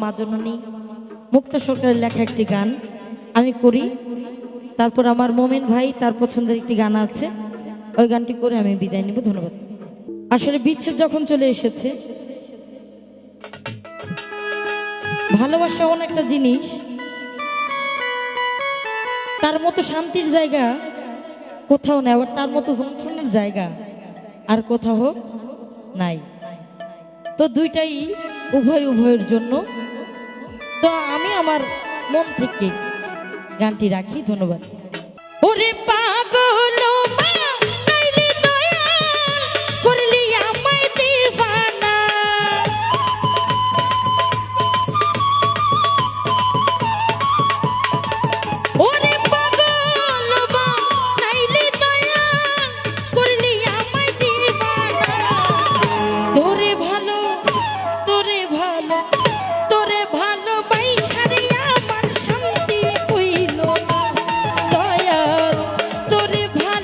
মা জননী মুক্তা সরকারের লেখা একটি গান আমি করি। তারপর আমার মোমেন ভাই তার পছন্দের একটি গান আছে, ওই গানটি করে আমি বিদায় নিব। ধন্যবাদ। আসলে বিচ্ছেদ যখন চলে এসেছে, ভালোবাসা এমন একটা জিনিস, তার মতো শান্তির জায়গা কোথাও নেই, আবার তার মতো যন্ত্রণার জায়গা আর কোথাও নাই। তো দুইটাই উভয়ের জন্য। তো আমি আমার মন থেকে গানটি রাখি। ধন্যবাদ। ওরে পাগল মা নাইরে দয়া করলি আমায় দিবানা, ওরে পাগল মা নাইরে দয়া করলি আমায় দিবানা, তোরে ভালো তোরে ভালো তোরে ভালো বাইশারে আমার শান্তি হইল না দয়াল, তোরে ভালো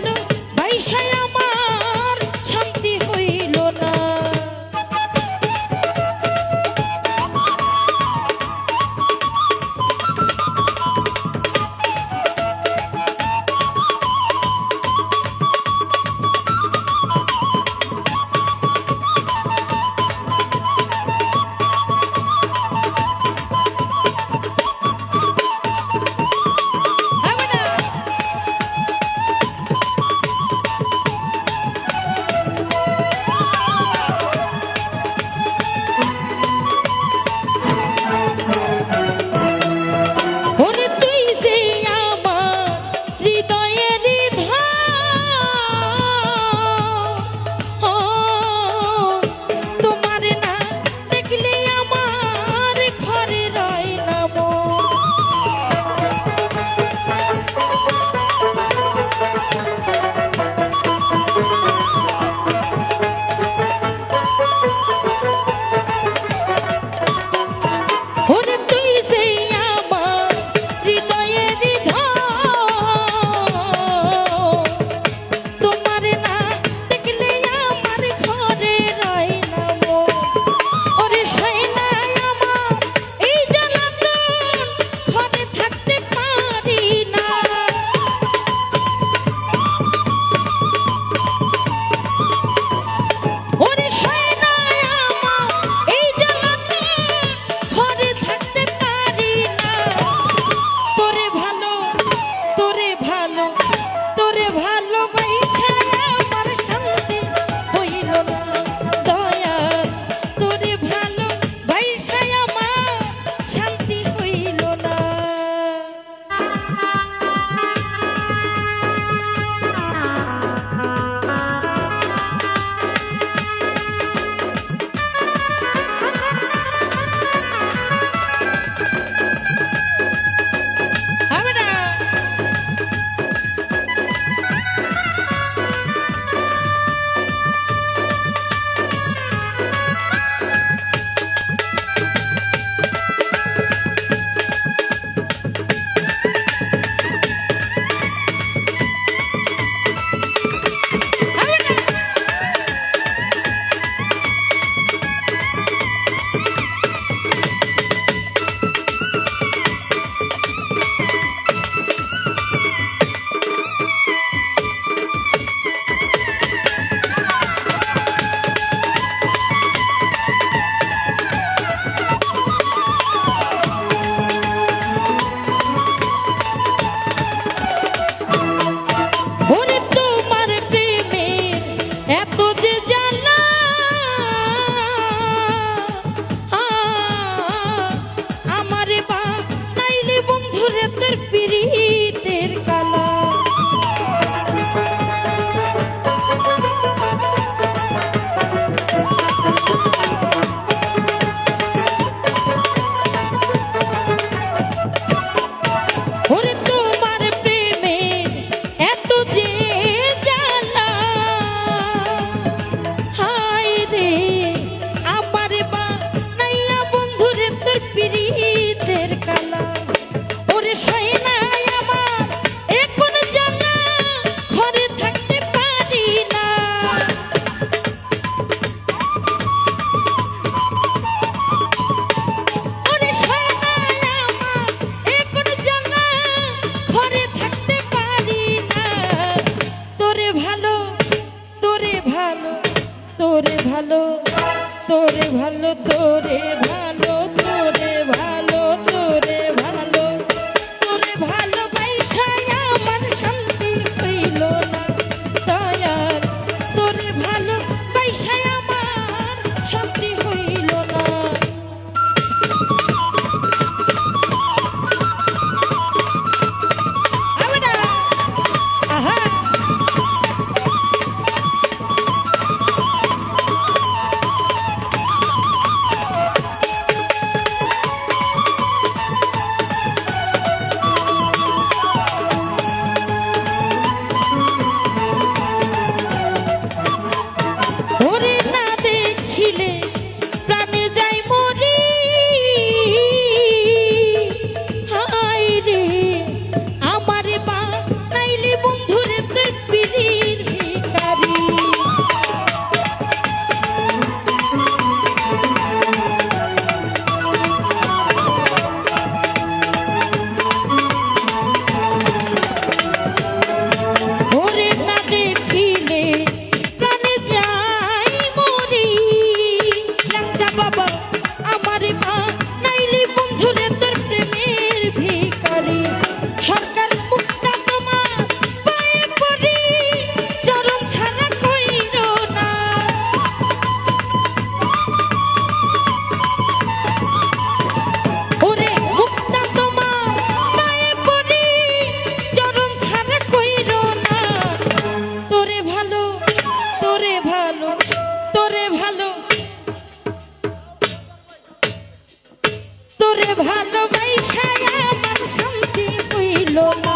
ভালোবাসায় আমার শান্তি হইল না।